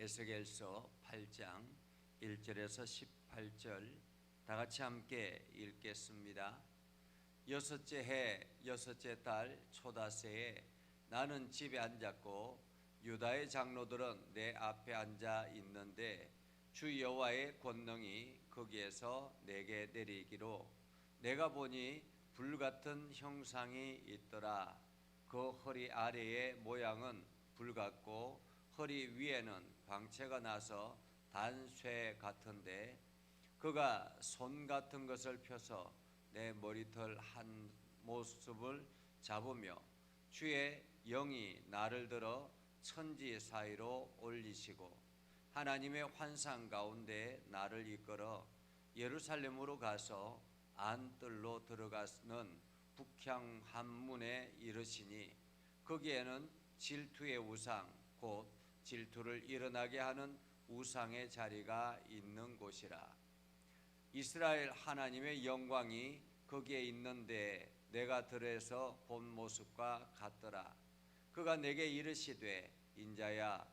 에스겔서 8장 1절에서 18절 다 같이 함께 읽겠습니다. 여섯째 해 여섯째 달 초다새에 나는 집에 앉았고 유다의 장로들은 내 앞에 앉아 있는데 주 여호와의 권능이 거기에서 내게 내리기로 내가 보니 불같은 형상이 있더라. 그 허리 아래의 모양은 불 같고 허리 위에는 광채가 나서 단쇠 같은데 그가 손 같은 것을 펴서 내 머리털 한 모습을 잡으며 주의 영이 나를 들어 천지 사이로 올리시고 하나님의 환상 가운데 나를 이끌어 예루살렘으로 가서 안뜰로 들어가는 북향 한문에 이르시니 거기에는 질투의 우상 곧 질투를 일어나게 하는 우상의 자리가 있는 곳이라. 이스라엘 하나님의 영광이 거기에 있는데 내가 들에서 본 모습과 같더라. 그가 내게 이르시되 인자야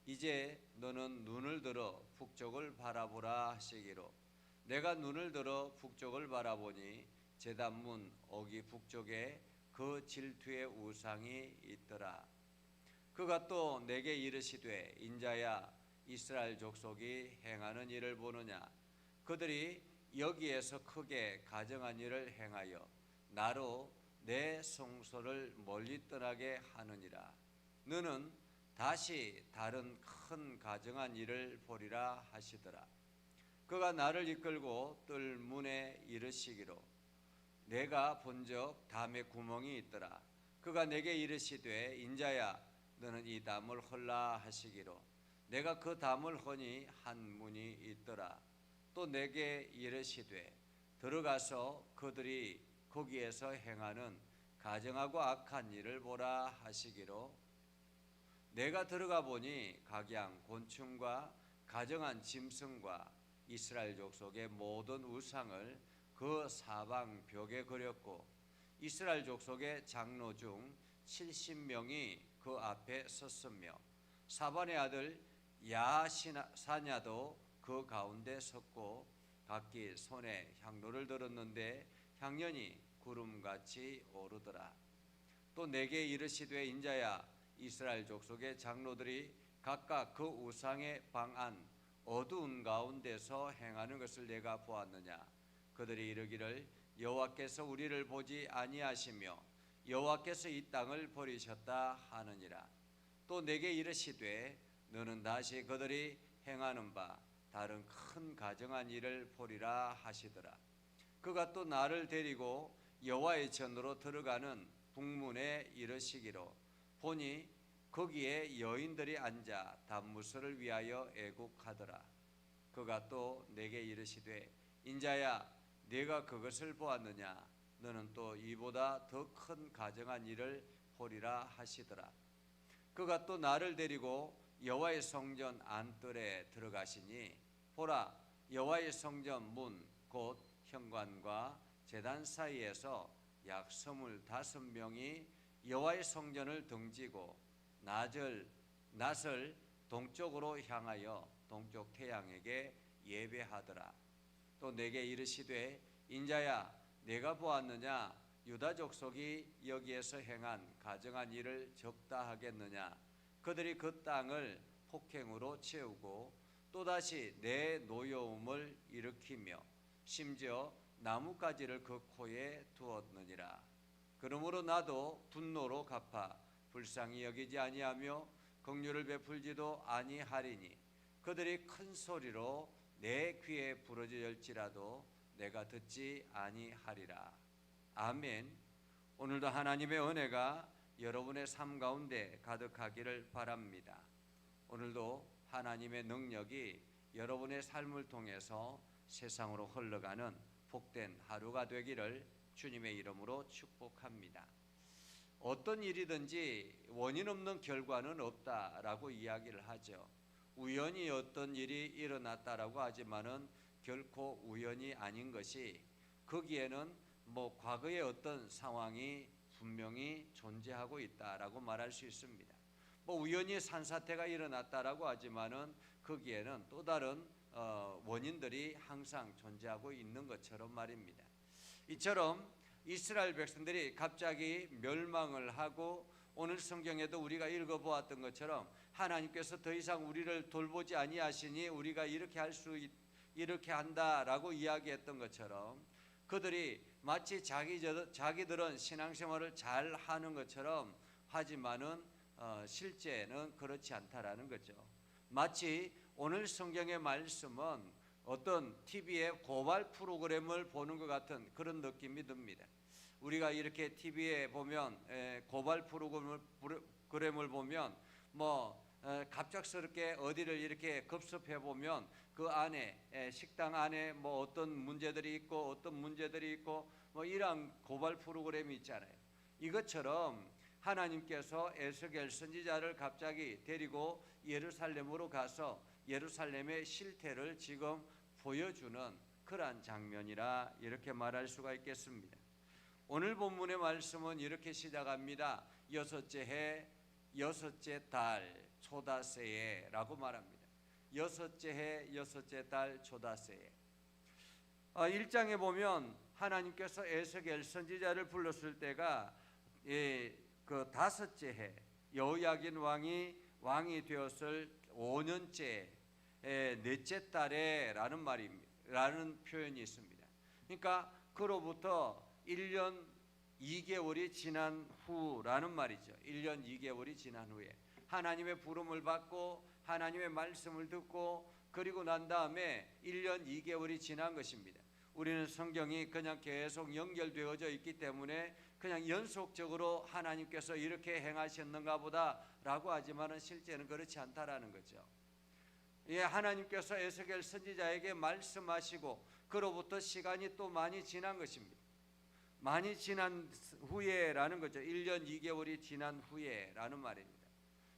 이제 너는 눈을 들어 북쪽을 바라보라 하시기로 내가 눈을 들어 북쪽을 바라보니 제단문 어기 북쪽에 그 질투의 우상이 있더라. 그가 또 내게 이르시되 인자야 이스라엘 족속이 행하는 일을 보느냐. 그들이 여기에서 크게 가증한 일을 행하여 나로 내 성소를 멀리 떠나게 하느니라. 너는 다시 다른 큰 가증한 일을 보리라 하시더라. 그가 나를 이끌고 뜰 문에 이르시기로 내가 본적 담에 구멍이 있더라. 그가 내게 이르시되 인자야 너는 이 담을 헐라 하시기로 내가 그 담을 허니 한 문이 있더라. 또 내게 이르시되 들어가서 그들이 거기에서 행하는 가증하고 악한 일을 보라 하시기로 내가 들어가 보니 각양 곤충과 가증한 짐승과 이스라엘 족속의 모든 우상을 그 사방 벽에 그렸고 이스라엘 족속의 장로 중 70명이 그 앞에 섰으며 사반의 아들 야사냐도 그 가운데 섰고 각기 손에 향로를 들었는데 향연이 구름같이 오르더라. 또 내게 이르시되 인자야 이스라엘 족속의 장로들이 각각 그 우상의 방안 어두운 가운데서 행하는 것을 내가 보았느냐. 그들이 이르기를 여호와께서 우리를 보지 아니하시며 여호와께서 이 땅을 버리셨다 하느니라. 또 내게 이르시되 너는 다시 그들이 행하는 바 다른 큰 가증한 일을 보리라 하시더라. 그가 또 나를 데리고 여호와의 전으로 들어가는 북문에 이르시기로 보니 거기에 여인들이 앉아 단무술을 위하여 애국하더라. 그가 또 내게 이르시되 인자야 네가 그것을 보았느냐. 너는 또 이보다 더 큰 가증한 일을 보리라 하시더라. 그가 또 나를 데리고 여호와의 성전 안뜰에 들어가시니 보라 여호와의 성전 문 곧 현관과 제단 사이에서 약 25명이 여호와의 성전을 등지고 낫을 동쪽으로 향하여 동쪽 태양에게 예배하더라. 또 내게 이르시되 인자야 내가 보았느냐. 유다 족속이 여기에서 행한 가증한 일을 적다 하겠느냐. 그들이 그 땅을 폭행으로 채우고 또다시 내 노여움을 일으키며 심지어 나뭇가지를 그 코에 두었느니라. 그러므로 나도 분노로 갚아 불쌍히 여기지 아니하며 긍휼을 베풀지도 아니하리니 그들이 큰 소리로 내 귀에 부러질지라도 내가 듣지 아니하리라. 아멘. 오늘도 하나님의 은혜가 여러분의 삶 가운데 가득하기를 바랍니다. 오늘도 하나님의 능력이 여러분의 삶을 통해서 세상으로 흘러가는 복된 하루가 되기를 주님의 이름으로 축복합니다. 어떤 일이든지 원인 없는 결과는 없다라고 이야기를 하죠. 우연히 어떤 일이 일어났다라고 하지만은 결코 우연이 아닌 것이 거기에는 과거의 어떤 상황이 분명히 존재하고 있다라고 말할 수 있습니다. 뭐 우연히 산사태가 일어났다라고 하지만은 거기에는 또 다른 원인들이 항상 존재하고 있는 것처럼 말입니다. 이처럼 이스라엘 백성들이 갑자기 멸망을 하고 오늘 성경에도 우리가 읽어보았던 것처럼 하나님께서 더 이상 우리를 돌보지 아니하시니 우리가 이렇게 한다라고 이야기했던 것처럼 그들이 마치 자기들은 신앙생활을 잘 하는 것처럼 하지만은 실제는 그렇지 않다라는 거죠. 마치 오늘 성경의 말씀은 어떤 TV의 고발 프로그램을 보는 것 같은 그런 느낌이 듭니다. 우리가 이렇게 TV에 보면 고발 프로그램을 보면 갑작스럽게 어디를 이렇게 급습해 보면 그 안에 식당 안에 뭐 어떤 문제들이 있고 어떤 문제들이 있고 뭐 이런 고발 프로그램이 있잖아요. 이것처럼 하나님께서 에스겔 선지자를 갑자기 데리고 예루살렘으로 가서 예루살렘의 실태를 지금 보여주는 그러한 장면이라 이렇게 말할 수가 있겠습니다. 오늘 본문의 말씀은 이렇게 시작합니다. 여섯째 해 여섯째 달 초다새해라고 말합니다. 여섯째 해 여섯째 달 초다새해. 1장에 보면 하나님께서 에스겔 선지자를 불렀을 때가 그 다섯째 해 여호야긴 왕이 되었을 5년째 넷째 달에라는 라는 표현이 있습니다. 그러니까 그로부터 1년 2개월이 지난 후라는 말이죠. 1년 2개월이 지난 후에 하나님의 부름을 받고 하나님의 말씀을 듣고 그리고 난 다음에 1년 2개월이 지난 것입니다. 우리는 성경이 그냥 계속 연결되어져 있기 때문에 그냥 연속적으로 하나님께서 이렇게 행하셨는가 보다라고 하지만은 실제는 그렇지 않다라는 거죠. 하나님께서 에스겔 선지자에게 말씀하시고 그로부터 시간이 또 많이 지난 것입니다. 많이 지난 후에라는 거죠. 1년 2개월이 지난 후에라는 말입니다.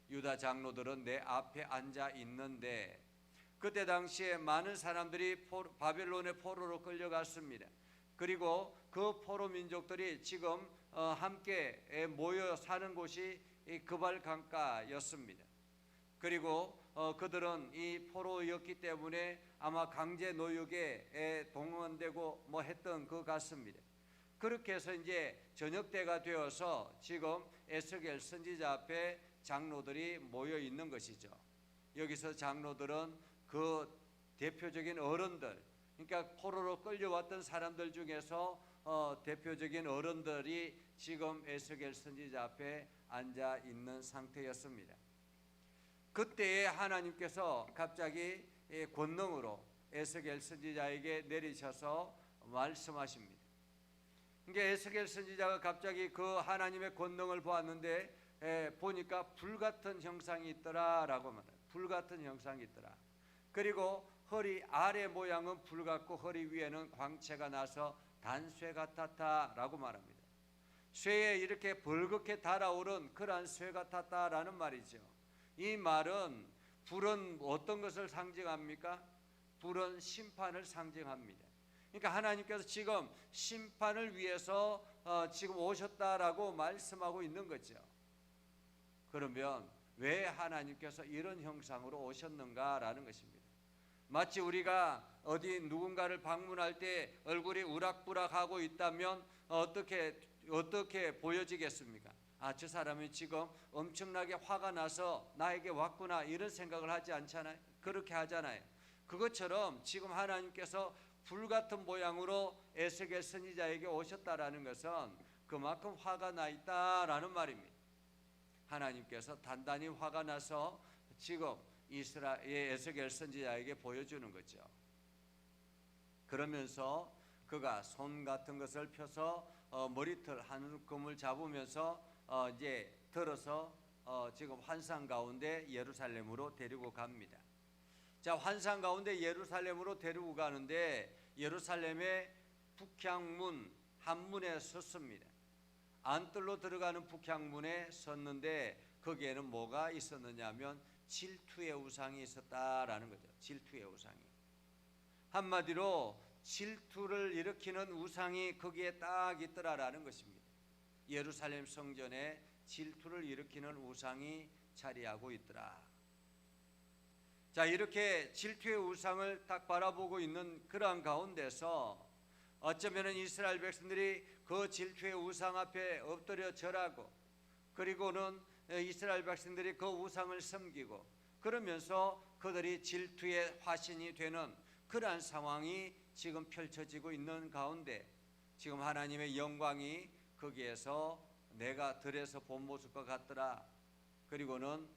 유다 장로들은 내 앞에 앉아 있는데 그때 당시에 많은 사람들이 바벨론의 포로로 끌려갔습니다. 그리고 그 포로 민족들이 지금 함께 모여 사는 곳이 그발 강가였습니다. 그리고 그들은 이 포로였기 때문에 아마 강제 노역에 동원되고 뭐 했던 것 같습니다. 그렇게 해서 이제 저녁 때가 되어서 지금 에스겔 선지자 앞에 장로들이 모여 있는 것이죠. 여기서 장로들은 그 대표적인 어른들, 그러니까 포로로 끌려왔던 사람들 중에서 대표적인 어른들이 지금 에스겔 선지자 앞에 앉아 있는 상태였습니다. 그때에 하나님께서 갑자기 권능으로 에스겔 선지자에게 내리셔서 말씀하십니다. 그러니까 에스겔 선지자가 갑자기 그 하나님의 권능을 보았는데 보니까 불같은 형상이 있더라라고 말해요. 불같은 형상이 있더라. 그리고 허리 아래 모양은 불같고 허리 위에는 광채가 나서 단쇠 같았다라고 말합니다. 쇠에 이렇게 벌겋게 달아오른 그러한 쇠 같았다라는 말이죠. 이 말은 불은 어떤 것을 상징합니까? 불은 심판을 상징합니다. 그러니까 하나님께서 지금 심판을 위해서 지금 오셨다라고 말씀하고 있는 거죠. 그러면 왜 하나님께서 이런 형상으로 오셨는가라는 것입니다. 마치 우리가 어디 누군가를 방문할 때 얼굴이 우락부락하고 있다면 어떻게 보여지겠습니까? 저 사람이 지금 엄청나게 화가 나서 나에게 왔구나 이런 생각을 하지 않잖아요. 그렇게 하잖아요. 그것처럼 지금 하나님께서 불같은 모양으로 에스겔 선지자에게 오셨다라는 것은 그만큼 화가 나 있다라는 말입니다. 하나님께서 단단히 화가 나서 지금 에스겔 선지자에게 보여주는 거죠. 그러면서 그가 손 같은 것을 펴서 머리털 한 움큼을 잡으면서 이제 들어서 지금 환상 가운데 예루살렘으로 데리고 갑니다. 자, 환상 가운데 예루살렘으로 데리고 가는데 예루살렘의 북향문 한문에 섰습니다. 안뜰로 들어가는 북향문에 섰는데 거기에는 뭐가 있었느냐 하면 질투의 우상이 있었다라는 거죠. 질투의 우상이. 한마디로 질투를 일으키는 우상이 거기에 딱 있더라라는 것입니다. 예루살렘 성전에 질투를 일으키는 우상이 자리하고 있더라. 자, 이렇게 질투의 우상을 딱 바라보고 있는 그러한 가운데서 어쩌면 이스라엘 백성들이 그 질투의 우상 앞에 엎드려 절하고, 그리고는 이스라엘 백성들이 그 우상을 섬기고, 그러면서 그들이 질투의 화신이 되는 그러한 상황이 지금 펼쳐지고 있는 가운데, 지금 하나님의 영광이 거기에서 내가 들에서 본 모습과 같더라. 그리고는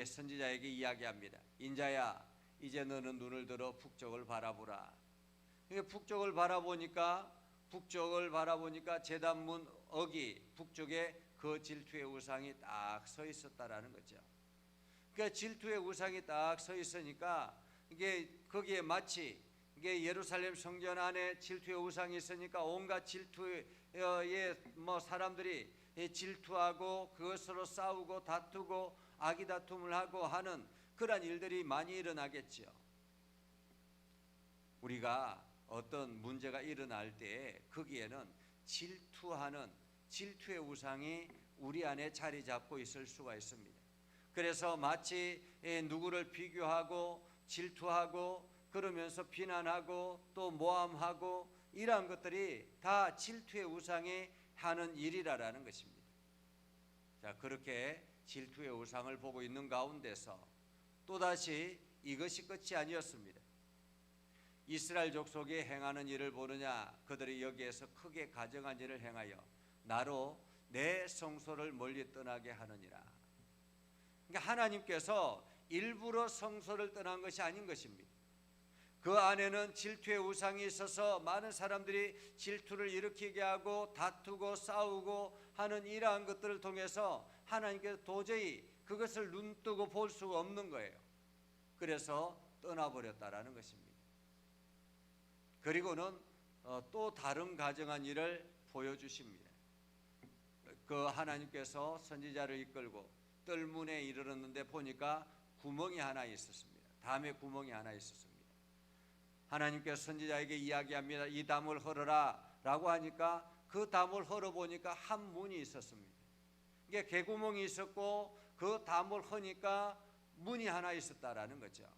선지자에게 이야기합니다. 인자야, 이제 너는 눈을 들어 북쪽을 바라보라. 북쪽을 바라보니까 제단문 어기 북쪽에 그 질투의 우상이 딱 서 있었다라는 거죠. 그러니까 질투의 우상이 딱 서 있으니까 이게 거기에 마치 이게 예루살렘 성전 안에 질투의 우상이 있으니까 온갖 질투의 사람들이 질투하고 그것으로 싸우고 다투고 아기다툼을 하고 하는 그러한 일들이 많이 일어나겠죠. 우리가 어떤 문제가 일어날 때 거기에는 질투의 우상이 우리 안에 자리 잡고 있을 수가 있습니다. 그래서 마치 누구를 비교하고 질투하고 그러면서 비난하고 또 모함하고 이러한 것들이 다 질투의 우상이 하는 일이라는 것입니다. 자, 그렇게 질투의 우상을 보고 있는 가운데서 또다시 이것이 끝이 아니었습니다. 이스라엘 족속이 행하는 일을 보느냐, 그들이 여기에서 크게 가증한 일을 행하여 나로 내 성소를 멀리 떠나게 하느니라. 그러니까 하나님께서 일부러 성소를 떠난 것이 아닌 것입니다. 그 안에는 질투의 우상이 있어서 많은 사람들이 질투를 일으키게 하고 다투고 싸우고 하는 이러한 것들을 통해서 하나님께서 도저히 그것을 눈뜨고 볼 수가 없는 거예요. 그래서 떠나버렸다라는 것입니다. 그리고는 또 다른 가증한 일을 보여주십니다. 그 하나님께서 선지자를 이끌고 뜰문에 이르렀는데 보니까 구멍이 하나 있었습니다. 담에 구멍이 하나 있었습니다. 하나님께서 선지자에게 이야기합니다. 이 담을 헐어라 라고 하니까 그 담을 헐어보니까 한 문이 있었습니다. 이게 개구멍이 있었고 그 담을 허니까 문이 하나 있었다라는 거죠.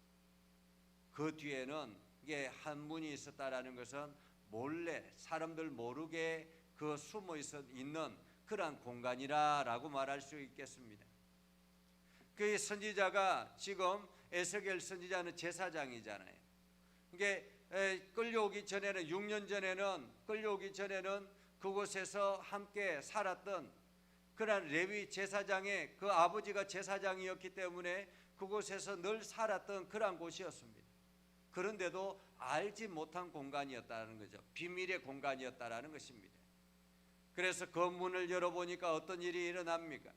그 뒤에는 이게 한 문이 있었다라는 것은 몰래 사람들 모르게 그 숨어 있는 그러한 공간이라고 말할 수 있겠습니다. 그 선지자가 지금 에스겔 선지자는 제사장이잖아요. 이게 끌려오기 전에는 6년 전에는 끌려오기 전에는 그곳에서 함께 살았던 그런 레위 제사장의 그 아버지가 제사장이었기 때문에 그곳에서 늘 살았던 그런 곳이었습니다. 그런데도 알지 못한 공간이었다는 거죠. 비밀의 공간이었다라는 것입니다. 그래서 그 문을 열어보니까 어떤 일이 일어납니까?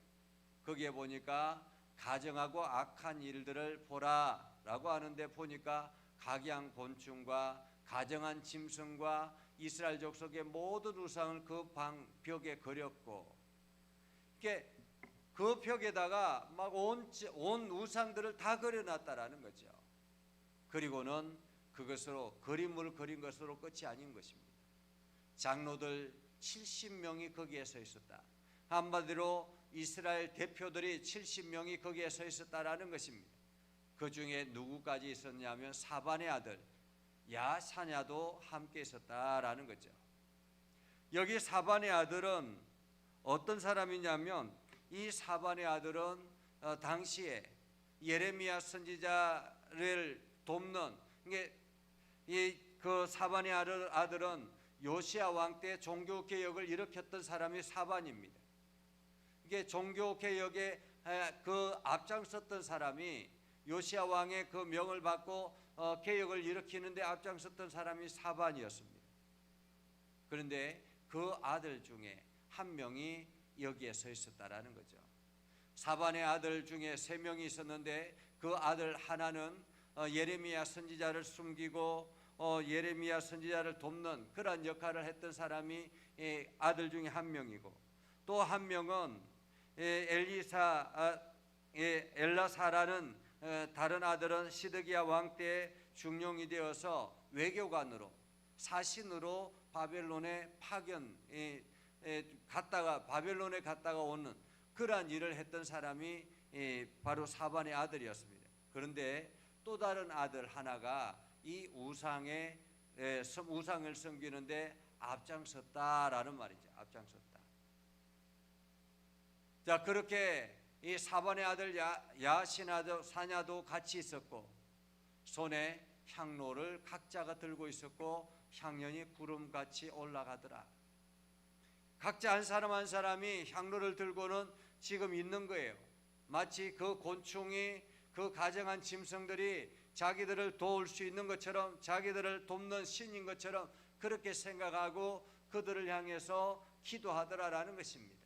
거기에 보니까 가증하고 악한 일들을 보라라고 하는데 보니까 각양 곤충과 가증한 짐승과 이스라엘 족속의 모든 우상을 그 벽에 그렸고, 그 벽에다가 막 온 우상들을 다 그려놨다라는 거죠. 그리고는 그것으로 그림을 그린 것으로 끝이 아닌 것입니다. 장로들 70명이 거기에 서 있었다. 한마디로 이스라엘 대표들이 70명이 거기에 서 있었다라는 것입니다. 그 중에 누구까지 있었냐면 사반의 아들 야사냐도 함께 있었다라는 거죠. 여기 사반의 아들은 어떤 사람이냐면 이 사반의 아들은 당시에 예레미야 선지자를 돕는 그 사반의 아들은 요시야 왕 때 종교 개혁을 일으켰던 사람이 사반입니다. 이게 종교 개혁에 그 앞장섰던 사람이 요시야 왕의 그 명을 받고 개혁을 일으키는데 앞장섰던 사람이 사반이었습니다. 그런데 그 아들 중에 한 명이 여기에 서 있었다라는 거죠. 사반의 아들 중에 3명이 있었는데 그 아들 하나는 예레미야 선지자를 숨기고 예레미야 선지자를 돕는 그런 역할을 했던 사람이 아들 중에 한 명이고, 또 한 명은 엘라사라는 다른 아들은 시드기야 왕 때 중용이 되어서 외교관으로 사신으로 바벨론에 바벨론에 갔다가 오는 그러한 일을 했던 사람이 바로 사반의 아들이었습니다. 그런데 또 다른 아들 하나가 이 우상을 섬기는데 앞장섰다라는 말이죠. 앞장섰다. 자, 그렇게 이 사반의 아들 야신아도 사냐도 같이 있었고, 손에 향로를 각자가 들고 있었고, 향연이 구름같이 올라가더라. 각자 한 사람 한 사람이 향로를 들고는 지금 있는 거예요. 마치 그 곤충이, 그 가정한 짐승들이 자기들을 도울 수 있는 것처럼, 자기들을 돕는 신인 것처럼 그렇게 생각하고 그들을 향해서 기도하더라라는 것입니다.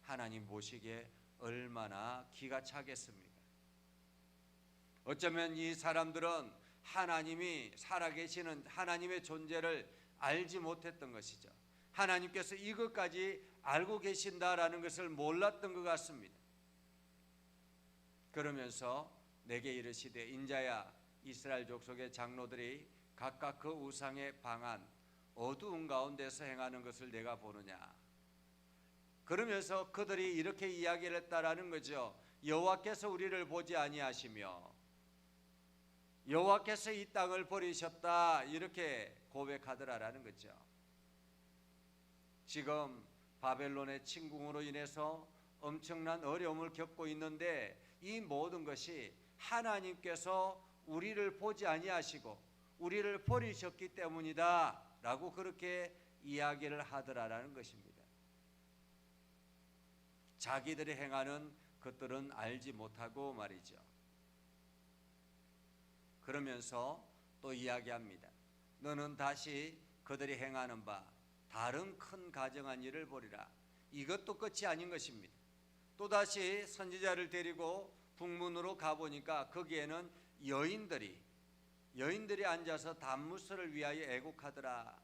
하나님 보시기에 얼마나 기가 차겠습니까? 어쩌면 이 사람들은 하나님이 살아계시는 하나님의 존재를 알지 못했던 것이죠. 하나님께서 이것까지 알고 계신다라는 것을 몰랐던 것 같습니다. 그러면서 내게 이르시되, 인자야, 이스라엘 족속의 장로들이 각각 그 우상의 방한 어두운 가운데서 행하는 것을 내가 보느냐. 그러면서 그들이 이렇게 이야기를 했다라는 거죠. 여호와께서 우리를 보지 아니하시며 여호와께서 이 땅을 버리셨다, 이렇게 고백하더라라는 거죠. 지금 바벨론의 침공으로 인해서 엄청난 어려움을 겪고 있는데, 이 모든 것이 하나님께서 우리를 보지 아니하시고 우리를 버리셨기 때문이다 라고 그렇게 이야기를 하더라라는 것입니다. 자기들이 행하는 것들은 알지 못하고 말이죠. 그러면서 또 이야기합니다. 너는 다시 그들이 행하는 바 다른 큰 가정한 일을 보리라. 이것도 끝이 아닌 것입니다. 또다시 선지자를 데리고 북문으로 가보니까 거기에는 여인들이 앉아서 단무스를 위하여 애곡하더라.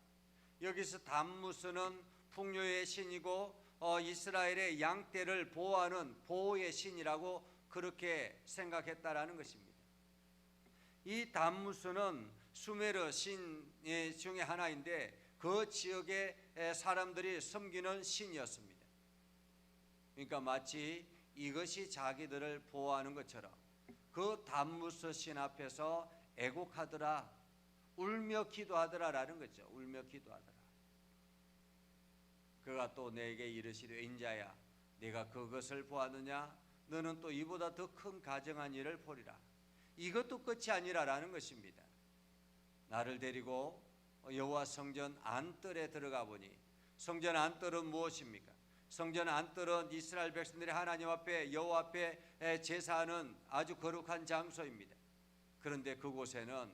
여기서 단무스는 풍요의 신이고 이스라엘의 양떼를 보호하는 보호의 신이라고 그렇게 생각했다라는 것입니다. 이 단무스는 수메르 신 중에 하나인데 그 지역의 사람들이 섬기는 신이었습니다. 그러니까 마치 이것이 자기들을 보호하는 것처럼 그 단무스 신 앞에서 애곡하더라, 울며 기도하더라라는 거죠. 울며 기도하더라. 그가 또 내게 이르시되, 인자야, 네가 그것을 보았느냐? 너는 또 이보다 더 큰 가정한 일을 보리라. 이것도 끝이 아니라라는 것입니다. 나를 데리고 여호와 성전 안뜰에 들어가 보니, 성전 안뜰은 무엇입니까? 성전 안뜰은 이스라엘 백성들이 하나님 앞에, 여호와 앞에 제사하는 아주 거룩한 장소입니다. 그런데 그곳에는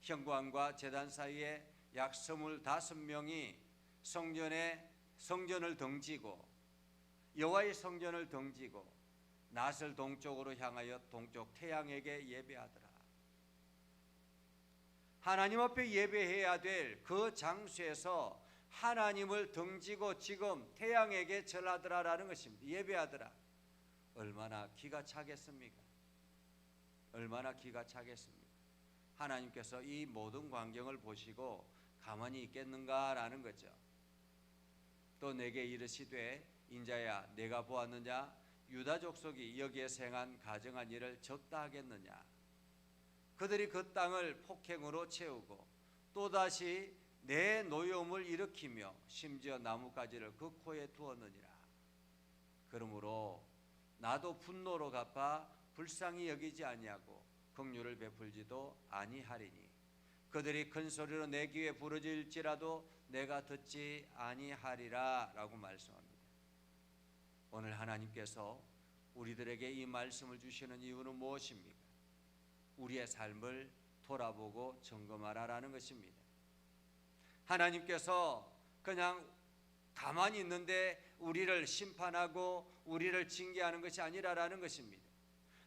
현관과 제단 사이에 약 25명이 성전을 등지고, 여호와의 성전을 등지고 낫을 동쪽으로 향하여 동쪽 태양에게 예배하더라. 하나님 앞에 예배해야 될 그 장소에서 하나님을 등지고 지금 태양에게 절하더라라는 것입니다. 예배하더라. 얼마나 기가 차겠습니까? 얼마나 기가 차겠습니까? 하나님께서 이 모든 광경을 보시고 가만히 있겠는가라는 거죠. 또 내게 이르시되, 인자야, 내가 보았느냐? 유다 족속이 여기에서 행한 가정한 일을 적다 하겠느냐? 그들이 그 땅을 폭행으로 채우고 또다시 내 노여움을 일으키며 심지어 나뭇가지를 그 코에 두었느니라. 그러므로 나도 분노로 갚아 불쌍히 여기지 아니하고 긍휼을 베풀지도 아니하리니, 그들이 큰 소리로 내 귀에 부르짖을지라도 내가 듣지 아니하리라 라고 말씀합니다. 오늘 하나님께서 우리들에게 이 말씀을 주시는 이유는 무엇입니까? 우리의 삶을 돌아보고 점검하라라는 것입니다. 하나님께서 그냥 가만히 있는데 우리를 심판하고 우리를 징계하는 것이 아니라라는 것입니다.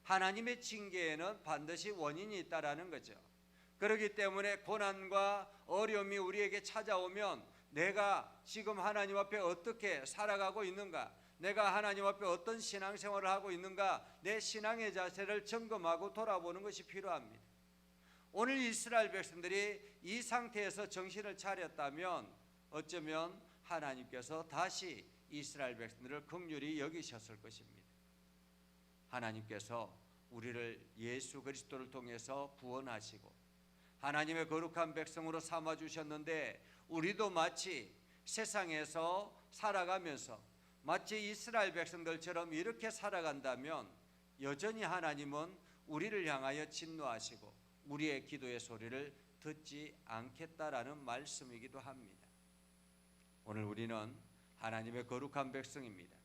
하나님의 징계에는 반드시 원인이 있다라는 거죠. 그렇기 때문에 고난과 어려움이 우리에게 찾아오면 내가 지금 하나님 앞에 어떻게 살아가고 있는가, 내가 하나님 앞에 어떤 신앙생활을 하고 있는가, 내 신앙의 자세를 점검하고 돌아보는 것이 필요합니다. 오늘 이스라엘 백성들이 이 상태에서 정신을 차렸다면 어쩌면 하나님께서 다시 이스라엘 백성들을 긍휼히 여기셨을 것입니다. 하나님께서 우리를 예수 그리스도를 통해서 구원하시고 하나님의 거룩한 백성으로 삼아 주셨는데, 우리도 마치 세상에서 살아가면서 마치 이스라엘 백성들처럼 이렇게 살아간다면 여전히 하나님은 우리를 향하여 진노하시고 우리의 기도의 소리를 듣지 않겠다라는 말씀이기도 합니다. 오늘 우리는 하나님의 거룩한 백성입니다.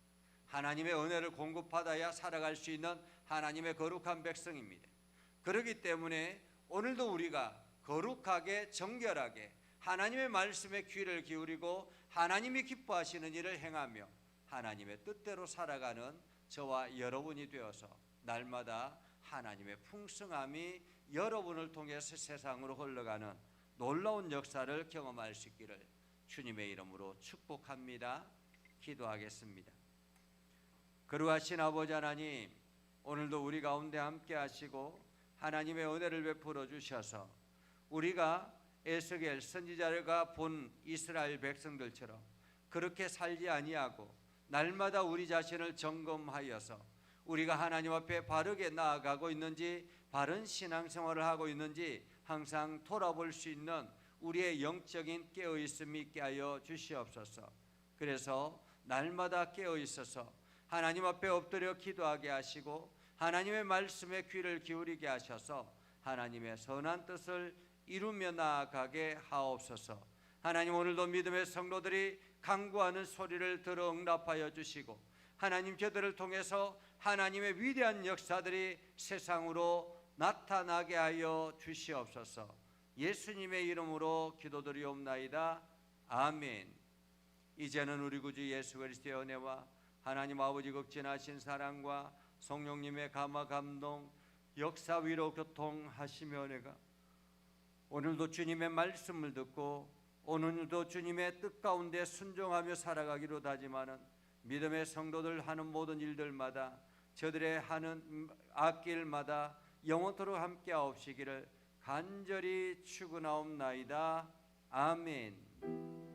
하나님의 은혜를 공급받아야 살아갈 수 있는 하나님의 거룩한 백성입니다. 그렇기 때문에 오늘도 우리가 거룩하게 정결하게 하나님의 말씀에 귀를 기울이고 하나님이 기뻐하시는 일을 행하며 하나님의 뜻대로 살아가는 저와 여러분이 되어서 날마다 하나님의 풍성함이 여러분을 통해서 세상으로 흘러가는 놀라운 역사를 경험할 수 있기를 주님의 이름으로 축복합니다. 기도하겠습니다. 거룩하신 아버지 하나님, 오늘도 우리 가운데 함께 하시고 하나님의 은혜를 베풀어 주셔서 우리가 에스겔 선지자가 본 이스라엘 백성들처럼 그렇게 살지 아니하고 날마다 우리 자신을 점검하여서 우리가 하나님 앞에 바르게 나아가고 있는지, 바른 신앙생활을 하고 있는지 항상 돌아볼 수 있는 우리의 영적인 깨어있음이 있게 하여 주시옵소서. 그래서 날마다 깨어있어서 하나님 앞에 엎드려 기도하게 하시고 하나님의 말씀에 귀를 기울이게 하셔서 하나님의 선한 뜻을 이루며 나아가게 하옵소서. 하나님, 오늘도 믿음의 성도들이 간구하는 소리를 들어 응답하여 주시고 하나님, 저들을 통해서 하나님의 위대한 역사들이 세상으로 나타나게 하여 주시옵소서. 예수님의 이름으로 기도드리옵나이다. 아멘. 이제는 우리 구주 예수 그리스도의 은혜와 하나님 아버지 극진하신 사랑과 성령님의 감화 감동 역사 위로 교통하시며 은혜가 오늘도 주님의 말씀을 듣고 오늘도 주님의 뜻 가운데 순종하며 살아가기로 다짐하는 믿음의 성도들 하는 모든 일들마다 저들의 하는 앞길마다 영원토록 함께 하옵시기를 간절히 축원하옵나이다. 아멘.